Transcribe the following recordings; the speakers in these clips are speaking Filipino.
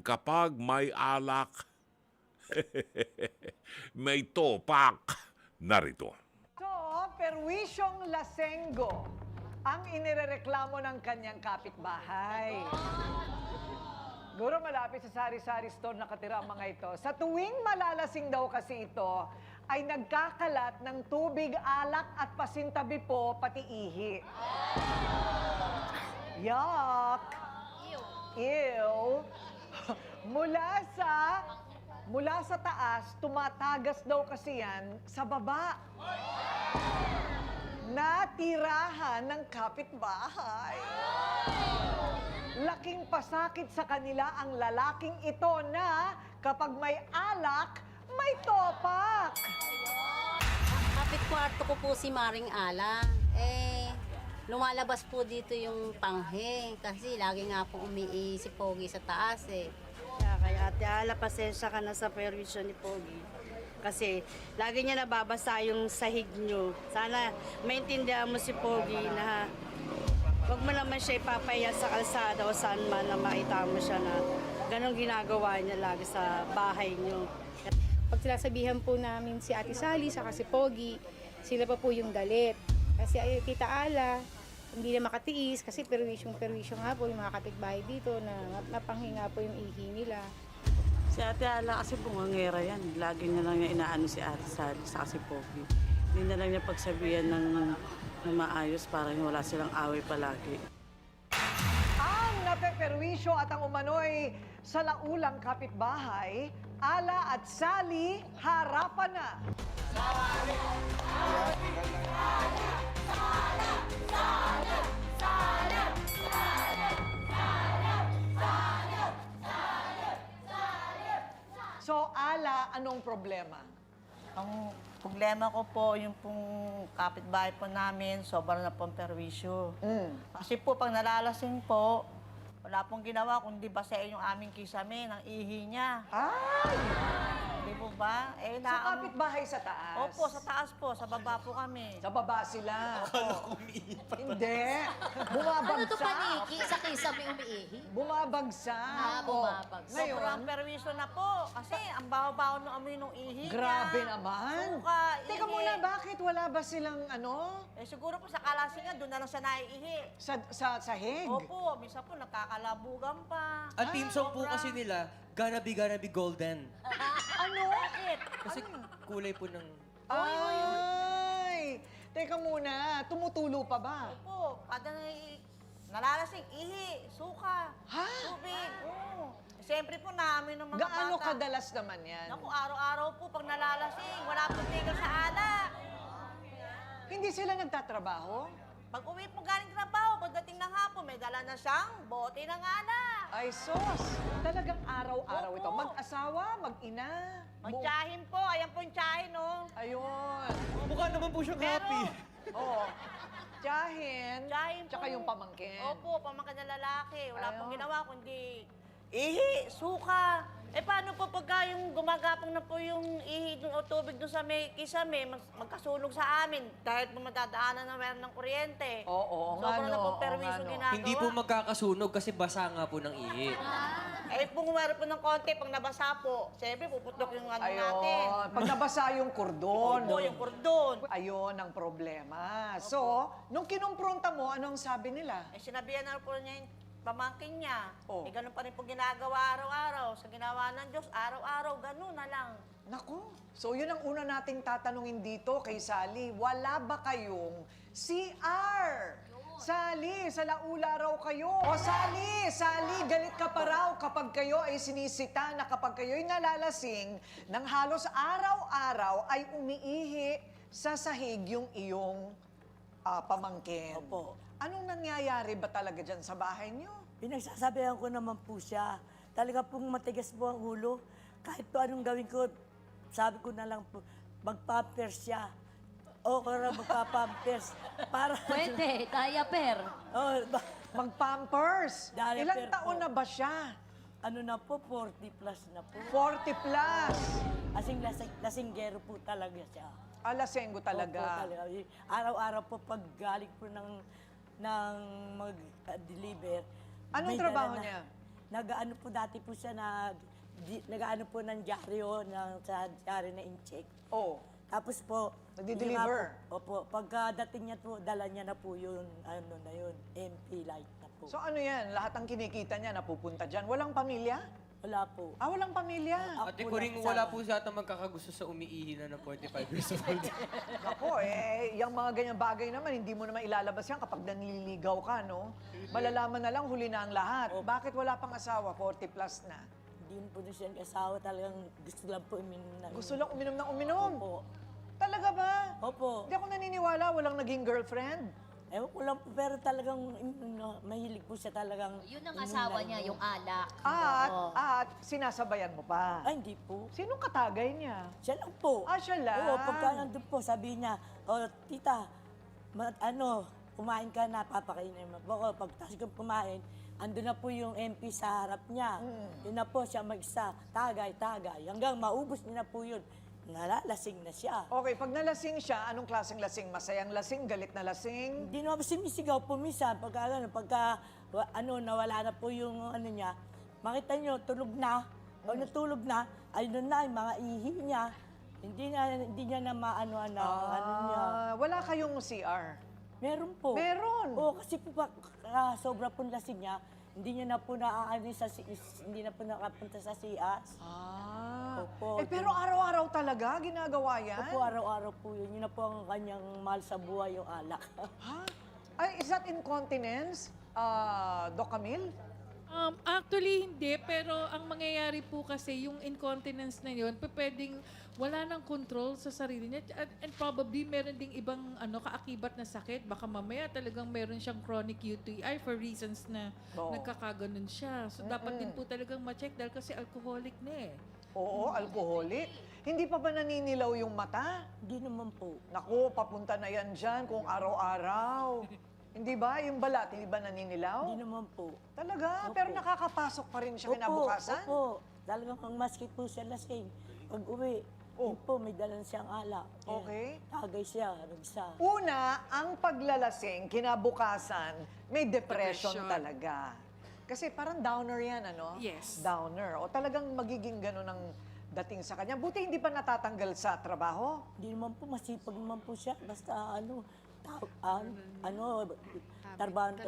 kapag may alak, may topak. Narito. So, perwisyong lasenggo ang inirereklamo ng kanyang kapitbahay. Siguro malapit sa sari-sari store nakatira ang mga ito. Sa tuwing malalasing daw kasi ito, ay nagkakalat ng tubig, alak at pasintabi po, pati ihi. Yuck! Ew! Mula sa taas, tumatagas daw kasi yan sa baba. Natirahan ng kapitbahay. Laking pasakit sa kanila ang lalaking ito na kapag may alak, may topak. Kapit kwarto ko po si Maring Ala. Lumalabas po dito yung panghe kasi lagi nga po umiihi si Pogi sa taas eh. Kaya Ate Ala, pasensya ka na sa perwisyon ni Pogi. Kasi lagi niya nababasa yung sahig niyo. Sana maintindihan mo si Pogi na wag mo naman siya ipapaya sa kalsada o saan man na makita mo siya na ganong ginagawa niya lagi sa bahay niyo. Pag sinasabihan po namin si Ate Sally saka si Pogi, sila pa po yung galit. Kasi ay, Tita Ala, hindi na makatiis kasi perwisyo nga po yung mga kapitbahay dito na napanghinga po yung ihi nila. Si Ate Ala kasi bungangera yan. Lagi na lang niya inaano si Ate Sally sa si Pogi. Hindi na lang niya pagsabihan ng maayos para wala silang away palagi. Ang napeperwisyo at ang umano'y sa laulang kapitbahay, Ala at Sally, harapan na. So, Ala, anong problema? Ang problema ko po, yung pong kapitbahay po namin, sobrang na pong perwisyo. Kasi po, pag nalalasing po, wala pong ginawa kundi basahin yung aming kisame ng ihi niya. Ay! Di po ba? Sa kapitbahay sa taas? Opo, sa taas po. Sa baba po kami. Sa baba sila. Hindi. Bumabagsak. Ano to paniki? Sa kisame umiihi? Bumabagsak. Bumabagsak. Sobrang perwisyo na po. Kasi ang baho-baho ng amoy ng ihi niya. Grabe naman. Suka, Teka ihi. muna, bakit wala ba silang ano? Siguro po sa kalasingan, doon na lang siya naiihi. Sa sahig? Opo, minsan po nakakalabugan pa. Ang team song po kasi nila, Gonna Be Golden. Ano? Kasi kulay po ng... Ay! Teka muna, tumutulo pa ba? Opo, kada nalalasing, ihi, suka, Ha? tubig. Oo. Siyempre po namin ng mga Gaano bata. kadalas naman yan? Naku, araw-araw po pag nalalasing, wala pong tigil sa alak. Hindi sila nagtatrabaho? Pag uwi po galing trabaho, pagdating ng hapon, may dala na siyang bote ng alak. Ay, sos! Talagang araw-araw Opo. ito. Mag-asawa, mag-ina. Magtsahin po, ayan po yung tsahin, no? Ayun. Mukha naman po siyang Pero- happy. Oo. Tsahin. Tsahin po. Tsaka yung pamangkin. Opo, pamangkin na lalaki. Wala Ayun. pong ginawa kundi ihi, suka. Paano po pagka yung gumagapang na po yung ihi dun, o tubig doon sa may kisame, magkasunog sa amin dahil po madadaanan na meron ng kuryente. Oo, nga Sobrang na no, po oo permiso nga no. ginagawa. Hindi po magkakasunog kasi basa nga po ng ihi. Kung meron po ng konti, pag nabasa po, siyempre puputok yung ano natin. Ayun. Pag nabasa yung kordon. Opo, yung kordon. Ayun ang problema. So, nung kinumpronta mo, anong sabi nila? Sinabihan na po niya yung pamangkin niya. Oh. Ganun pa rin po ginagawa araw-araw. Sa ginawa ng Diyos, araw-araw, ganun na lang. Naku, so yun ang una nating tatanungin dito kay Sally. Wala ba kayong CR? Sally, sa laula raw kayo. O Sally, galit ka pa raw kapag kayo ay sinisita na kapag kayo'y nalalasing ng halos araw-araw ay umiihi sa sahig yung iyong pamangkin. Opo. Anong nangyayari ba talaga dyan sa bahay niyo? Pinagsasabihan ko naman po siya. Talaga pong matigas po ang ulo. Kahit po anong gawin ko, sabi ko na lang po, magpampers siya. O kaya magpapampers. Para... Pwede, kaya per. Oh, Mag-pampers. Diaper Ilang taon po. na ba siya? ano na po, 40 plus na po. 40 plus. Asing lasinggero po talaga siya. Alasenggo Opo, talaga. Araw-araw po pag galing po ng mag-deliver. Anong may trabaho dala na- niya? nag-ano po dati po siya nag-ano po ng dyaryo, sa dyaryo na in-check. Oh. Tapos po, Nagdi-deliver? yun nga po, opo, pagkadating niya po, dala niya na po yung, ano na yun, MP light na po. So ano yan? Lahat ng kinikita niya napupunta dyan. Walang pamilya? Wala po. Ah, walang pamilya. Ate ko rin wala po sa atang magkakagusto sa umiihi na ng 45 years old. Ako, yung mga ganyan bagay naman, hindi mo naman ilalabas yan kapag nanliligaw ka, no? Malalaman na lang, huli na ang lahat. Bakit wala pang asawa? 40 plus na. Hindi po na siya asawa, talagang gusto lang po uminom na. Gusto lang uminom ng uminom. Opo. Talaga ba? Opo. Hindi ako naniniwala, walang naging girlfriend. Ewan ko lang po, pero talagang mahilig po siya talagang. Yun ang uminom asawa na niya, inom. yung alak. At sinasabayan mo pa. Ay, hindi po. Sinong katagay niya? Siya lang po. Ah, siya lang? Oo, pagka nandun po, sabi niya, tita, kumain ka na, papakainin mo. Bako, pagtas kong kumain, andun na po yung MP sa harap niya. Yun na po siya mag-isa, tagay. Hanggang maubos niya na po yun. Nalalasing na siya. Okay, pag nalasing siya, anong klaseng lasing? Masayang lasing, galit na lasing? Hindi naman sumisigaw po minsan. Pagka nawala na po yung ano niya, makita niyo, tulog na. Pag natulog na, ayun na yung mga ihi niya. Hindi niya na maano ano niya. Wala kayong CR? Meron po. Meron? Oo, kasi po sobra po lasing niya, hindi niya na po hindi na po nakapunta sa CIAS. Opo. Pero araw-araw talaga ginagawa yan? Opo, araw-araw po yun. Yun na po ang kanyang mahal sa buhay, yung alak. Ha? Ay, is that incontinence, Doc Camille? Actually, hindi. Pero ang mangyayari po kasi, yung incontinence na yun, pwedeng wala ng control sa sarili niya. And probably, meron ding ibang kaakibat na sakit. Baka mamaya talagang meron siyang chronic UTI for reasons na nagkakaganon siya. So, dapat din po talagang ma-check dahil kasi alcoholic na eh. Oo, alcoholic. Hindi pa ba naninilaw yung mata? Hindi naman po. Naku, papunta na yan dyan kung araw-araw. Hindi ba? Yung balat, hindi ba naninilaw? Hindi naman po. Talaga? Opo. Pero nakakapasok pa rin siya kinabukasan? Opo. Talagang maski po siya lasing. Pag uwi, yun po, may dalan siyang alak. Okay. Tagay siya, nagsa. Una, ang paglalasing, kinabukasan, may depression talaga. Kasi parang downer yan, ano? Yes. Downer. O talagang magiging gano'n ang dating sa kanya. Buti hindi pa natatanggal sa trabaho. Hindi naman po, masipag naman po siya. Basta tarbahan,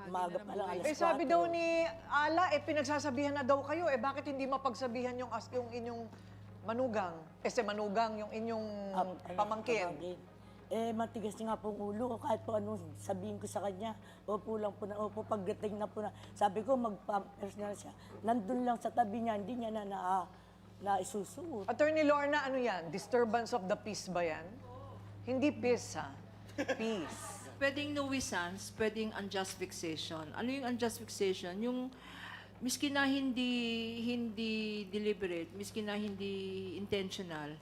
umaga pa lang, alas 4. Sabi daw ni Ala, pinagsasabihan na daw kayo. Bakit hindi mapagsabihan yung inyong manugang? Si manugang, yung inyong pamangkin. Matigas nga pong ulo. Kahit po anong sabihin ko sa kanya, opo lang po na, opo, pagdating na po na, sabi ko, mag-pampers na siya. Nandun lang sa tabi niya, hindi niya na isusuot. Attorney Lorna, ano yan? Disturbance of the peace ba yan? Hindi peace, ha? Peace. Pwedeng nuisance, pwedeng unjust fixation. Ano yung unjust fixation? Yung miski na hindi deliberate, miski na hindi intentional,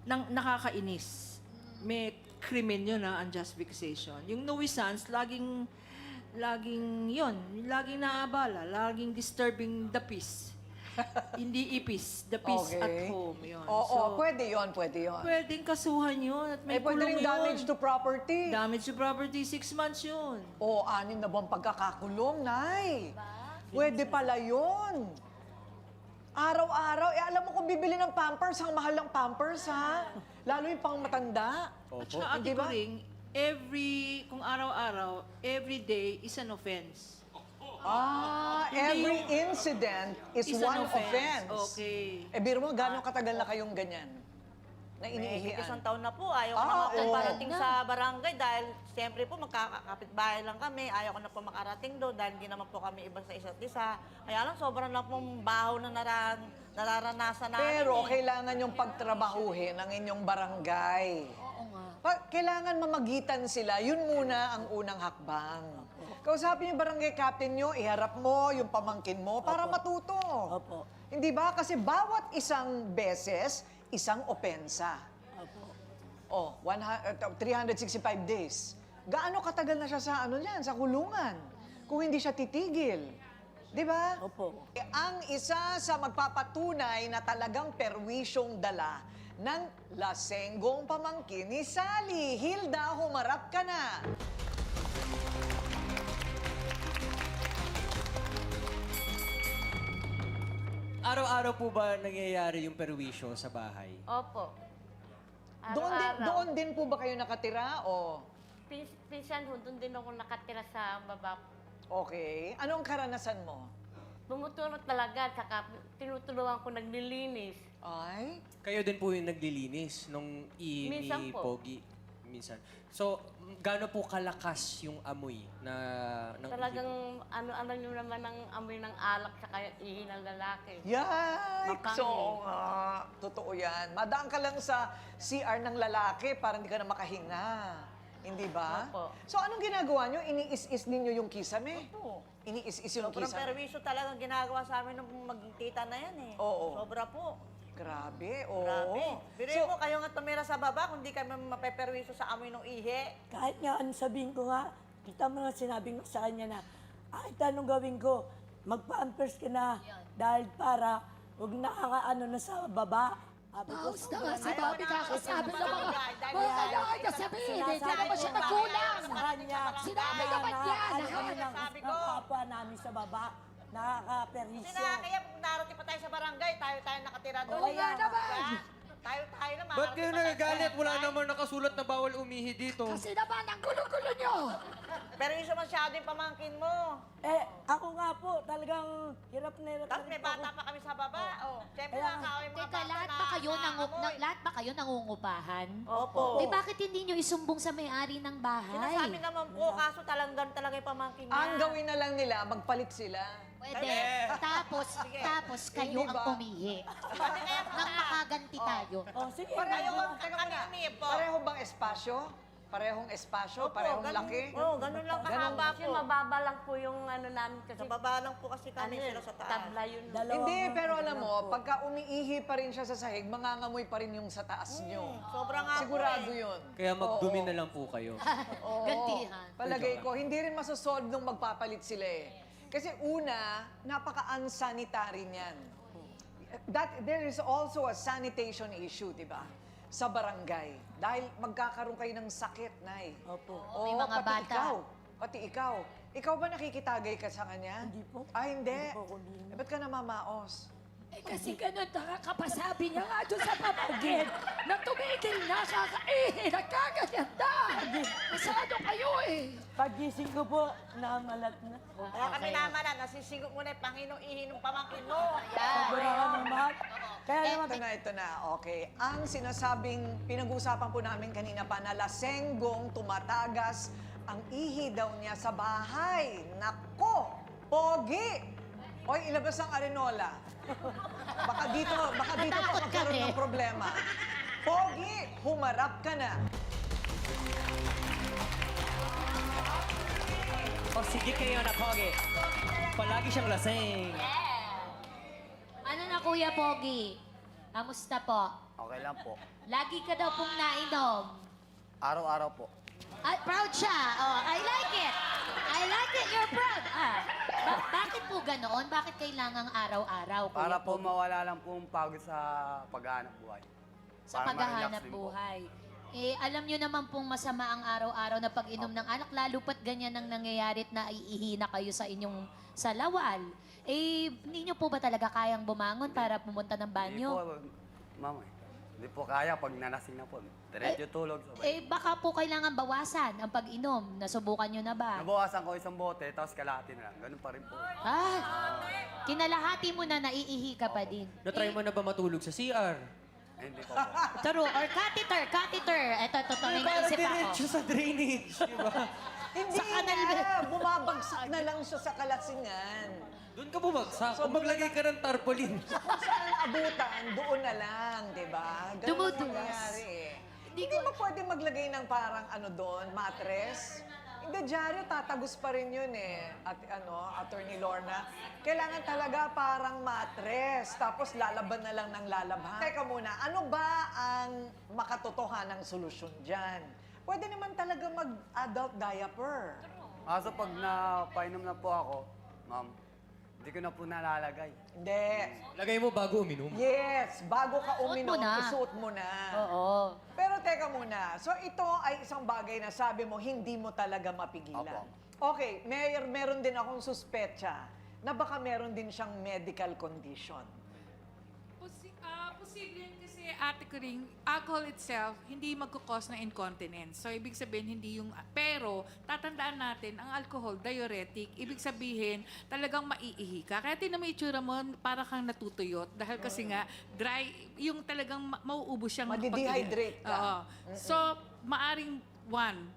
nakakainis. May krimen yun na unjust fixation. Yung nuisance, laging yun, laging naabala, laging disturbing the peace. Hindi ipis, the peace at home. Yun. Oo, pwede yun. Pwedeng kasuhan yun at may Pwede rin kulong yun. damage to property. Damage to property, 6 months yun. O, 6 na buwang pagkakakulong, Nay. Pwede pala yun. Araw-araw. Alam mo kung bibili ng Pampers, ang mahal ng Pampers, ha? Lalo yung pang matanda. At saka ate ko rin, kung araw-araw, every day is an offense. Every incident is one an offense. Okay. Biro mo, gano'ng katagal na kayong ganyan? Na May iniihian? isang taon na po. Ayaw ko na nga po parating sa barangay dahil siyempre po magkakapit-bahay lang kami. Ayaw ko na po makarating doon dahil hindi naman po kami iba sa isa't isa. Kaya lang, sobrang na pong baho na nararanasan namin. Pero kailangan yung pagtrabahuhin ang inyong barangay. Oo nga. Kailangan mamagitan sila. Yun muna ang unang hakbang. Kausapin yung barangay captain nyo, iharap mo yung pamangkin mo para matuto. Opo. Hindi ba? Kasi bawat isang beses, isang opensa. Opo. 365 days. Gaano katagal na siya sa kulungan? Kung hindi siya titigil. Di ba? Opo. Ang isa sa magpapatunay na talagang perwisyong dala ng lasenggong pamangkin ni Sally. Hilda, humarap ka na. Araw-araw po ba nangyayari yung perwisyo sa bahay? Opo. Doon din po ba kayo nakatira o? Pinsan ho, doon din ako nakatira sa baba. Okay. Anong karanasan mo? Tumutulong talaga, saka tinutulungan ko naglilinis. Ay? Kayo din po yung naglilinis nung Minsan ni po. Pogi. Minsan. So, gaano po kalakas yung amoy ng Talagang ano nyo naman ang amoy ng alak saka yung ihi ng lalaki. Yikes! Mapangit. Oo nga. Totoo yan. Madaan ka lang sa CR ng lalaki para hindi ka na makahinga. Hindi ba? Opo. So, anong ginagawa nyo? Iniis-is ninyo yung kisame? Opo. Iniis-is yung Sobrang kisame? perwisyo talagang ginagawa sa amin ng magtita na yan eh. Oo. Sobra po. Grabe, oo. Grabe. Biruin mo kayo nga tumira sa baba kung di kami mapeperwisyo sa amoy ng ihi. Kahit nga ano sabihin ko nga, kita mo nga sinabi ko sa kanya na, kahit anong gawin ko, magpa-pampers ka na dahil para huwag nakakaano na sa baba. Tapos na nga si Bobby kakasabi ng mga wala sabihin, hindi naman siya nagulang. Sinabi naman niya lahat. Sabi ko. Kapwa namin sa baba, nakaka-perwisyo. Kaya kung narating pa tayo sa barangay, tayo nakatira doon. Oo nga naman. Tayo naman. Ba't kayo nagagalit? Wala naman nakasulat na bawal umihi dito. Kasi naman ang gulo-gulo nyo. Perwisyo masyado yung pamangkin mo. Ako nga po, talagang hirap na hirap. Tapos may bata pa kami sa baba. Oh, siyempre Kaya- nakakawin mga Teka, bata lahat na ba kayo nangangamoy. lahat ba kayo nangungupahan? Opo. Eh bakit hindi nyo isumbong sa may-ari ng bahay? Sinasabi naman po, kaso talagang talaga yung pamangkin niya. Ang gawin na lang nila, magpalit sila. Pwede. Tapos kayo Hindi ang ba? umihi. Nang makaganti tayo. Oh, sige. Pareho bang, Teka kami muna. umiipo? Pareho bang espasyo? Parehong espasyo? Parehong laki? Oo, ganun lang kahaba Kasi po. mababa lang po yung ano namin kasi Sa baba lang po kasi kami sila sa taas. tabla yun. Hindi, pero alam mo, pagka umiihi pa rin siya sa sahig, mangangamoy pa rin yung sa taas nyo. Sobrang nga po Sigurado eh. yun. Kaya magdumi na lang po kayo. Oo. Gantihan. Palagay ko, hindi rin masosolve nung magpapalit sila eh. Kasi una, napaka-unsanitary niyan. There is also a sanitation issue, di ba? Sa barangay. Dahil magkakaroon kayo ng sakit, Nay. Opo. Oo, May mga pati bata. ikaw. Pati ikaw. Ikaw ba nakikitagay ka sa kanya? Hindi po. Ah, hindi. Hindi po ako hindi. Eh, ba't ka namamaos? Eh kasi ganun nakakapasabi niya nga doon sa pamangkin na tumigil na kakaihi, nagkaganyan na. Masyado kayo eh. Pagising ko po, namalat na. Kaya kami naman na, nasisigot mo na yung Panginoong ihi ng pamangkin mo. Sobra ka naman. Kaya naman, Ito na. Okay. Ang sinasabing, pinag-uusapan po namin kanina pa, na lasenggong tumatagas ang ihi daw niya sa bahay. Nako! Pogi! Oy, ilabas ang arenola. Baka dito pa magkaroon ng problema. Pogi, humarap ka na. O sige kayo na, Pogi. Palagi siyang lasing. Ano na Kuya Pogi? Kamusta po? Okay lang po. Lagi ka daw pong nainom. Araw-araw po. Ay, proud siya. Oh, I like it. I like it. You're proud. Bakit po ganoon? Bakit kailangang araw-araw, Kuya Para po Pogi? mawala lang po ang pagod sa paghahanap buhay. Sa Para paghahanap ma-relax din po. buhay. Eh, alam nyo naman pong masama ang araw-araw na pag-inom ng alak, lalo pat ganyan ang nangyayari at naiihina kayo sa inyong salawal. Eh, hindi nyo po ba talaga kayang bumangon para pumunta ng Hindi banyo? po, mama. Hindi po kaya pag nanasing na po. Diretso tulog. Sabay. Eh, baka po kailangan bawasan ang pag-inom. Nasubukan nyo na ba? Nabawasan ko isang bote, tapos kalahati na lang. Ganun pa rin po. Ah, kinalahati mo na naiihi ka pa din. Na-try mo na ba matulog sa CR? Hindi po po. Taro, or catheter. Ito, may naisip ako. sa drainage, di ba? Hindi na. Bumabagsak na lang siya sa kalasingan. Doon ka bumagsak. Kung maglagay ka ng tarpaulin. Kung saan abutan, doon na lang, di ba? Ganun ang Dumudulas. nangyayari eh. Hindi ba pwede maglagay ng parang ano doon, mattress? Hindi, dyaryo, tatagos pa rin yun eh. At Attorney Lorna, kailangan talaga parang mattress. Tapos lalaban na lang ng lalaban. Teka muna, ano ba ang makatotohanang solusyon dyan? Pwede naman talaga mag-adult diaper. Kaso pag napainom na po ako, ma'am, hindi ko na po nalalagay. Hindi. Lagay mo bago uminom. Yes, bago ka Suot mo uminom, na. isuot mo na. Oo. Pero teka muna, so ito ay isang bagay na sabi mo, hindi mo talaga mapigilan. Apo. Okay, meron din akong suspetsa na baka meron din siyang medical condition. Posible yun kasi Ate Coring, alcohol itself, hindi magkukos ng incontinence. So, ibig sabihin, hindi yung... Pero, tatandaan natin, ang alcohol, diuretic, ibig sabihin, talagang maiihi ka. Kaya tinan mo itsura mo, para kang natutuyot. Dahil kasi nga, dry, yung talagang mauubos siyang... Madi-dehydrate ka. Oo. So, maaring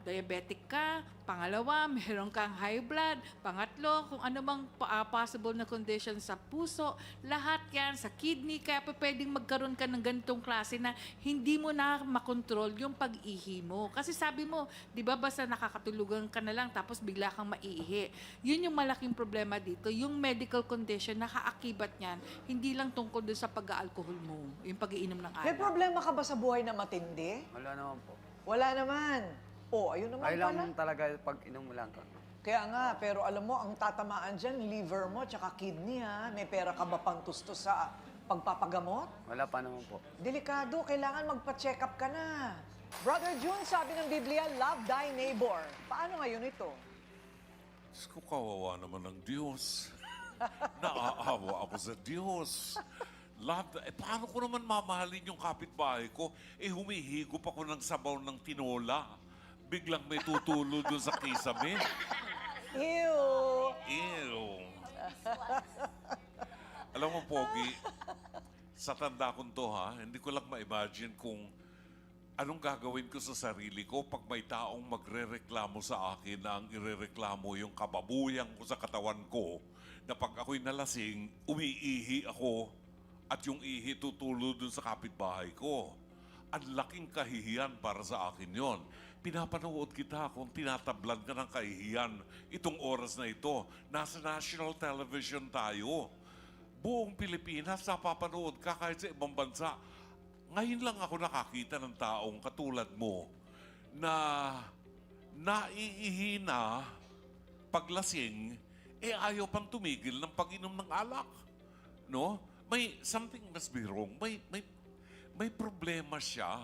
diabetic ka. Pangalawa, meron kang high blood. Pangatlo, kung ano mang possible na condition sa puso, lahat yan, sa kidney, kaya pwedeng magkaroon ka ng ganitong klase na hindi mo na makontrol yung pag-ihi mo. Kasi sabi mo, di ba basta nakakatulugan ka na lang tapos bigla kang maiihi. Yun yung malaking problema dito. Yung medical condition, nakaakibat niyan, hindi lang tungkol doon sa pag-aalkohol mo, yung pag-iinom ng alak. May problema ka ba sa buhay na matindi? Wala naman po. Wala naman. Ayun naman Ay pala. lang talaga pag inom mo lang ka. Kaya nga, pero alam mo, ang tatamaan dyan, liver mo, tsaka kidney, ha? May pera ka ba pang tustos sa pagpapagamot? Wala pa naman po. Delikado, kailangan magpa-check up ka na. Brother June, sabi ng Biblia, love thy neighbor. Paano ngayon ito? Diyos ko, kawawa naman ng Diyos. Naaawa ako sa Diyos. Paano ko naman mamahalin yung kapitbahay ko? Humihigop ako ng sabaw ng tinola. Biglang may tutulo doon sa kisame. Ew! Ew. Alam mo, Pogi, sa tanda kong to hindi ko lang ma-imagine kung anong gagawin ko sa sarili ko pag may taong magre-reklamo sa akin na ang irereklamo yung kababuyan ko sa katawan ko na pag ako'y nalasing, umiihi ako at yung ihi tutulo dun sa kapitbahay ko. Ang laking kahihiyan para sa akin yon. Pinapanood kita kung tinatablan ka ng kahihiyan itong oras na ito. Nasa national television tayo. Buong Pilipinas napapanood ka kahit sa ibang bansa. Ngayon lang ako nakakita ng taong katulad mo na naiihi na paglasing, ayaw pang tumigil ng pag-inom ng alak. No? May something must be wrong. May problema siya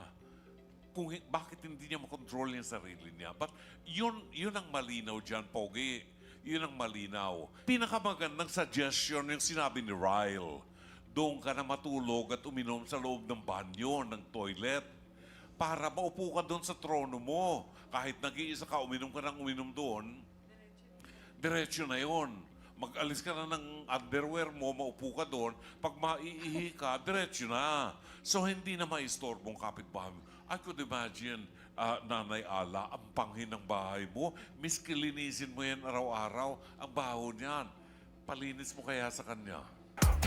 kung bakit hindi niya makontrol yung sarili niya. But yun ang malinaw dyan, Pogi. Yun ang malinaw. Pinakamagandang suggestion yung sinabi ni Ryle. Doon ka na matulog at uminom sa loob ng banyo, ng toilet. Para maupo ka doon sa trono mo. Kahit nag-iisa ka, uminom ka ng uminom doon, diretso na yon. Mag-alis ka na ng underwear mo, maupo ka doon, pag maiihi ka, diretso na. So, hindi na maistorbong kapitbahay mo. I could imagine, Nanay Ala, ang panghin ng bahay mo, miski linisin mo yan araw-araw, ang baho niyan. Palinis mo kaya sa kanya.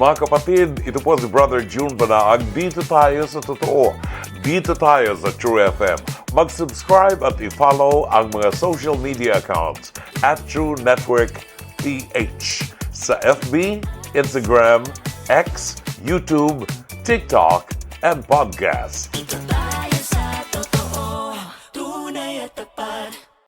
Mga kapatid, ito po si Brother June Banaag. Dito tayo sa totoo. Dito tayo sa True FM. Mag-subscribe at i-follow ang mga social media accounts at True Network PH sa FB, Instagram, X, YouTube, TikTok, and podcast.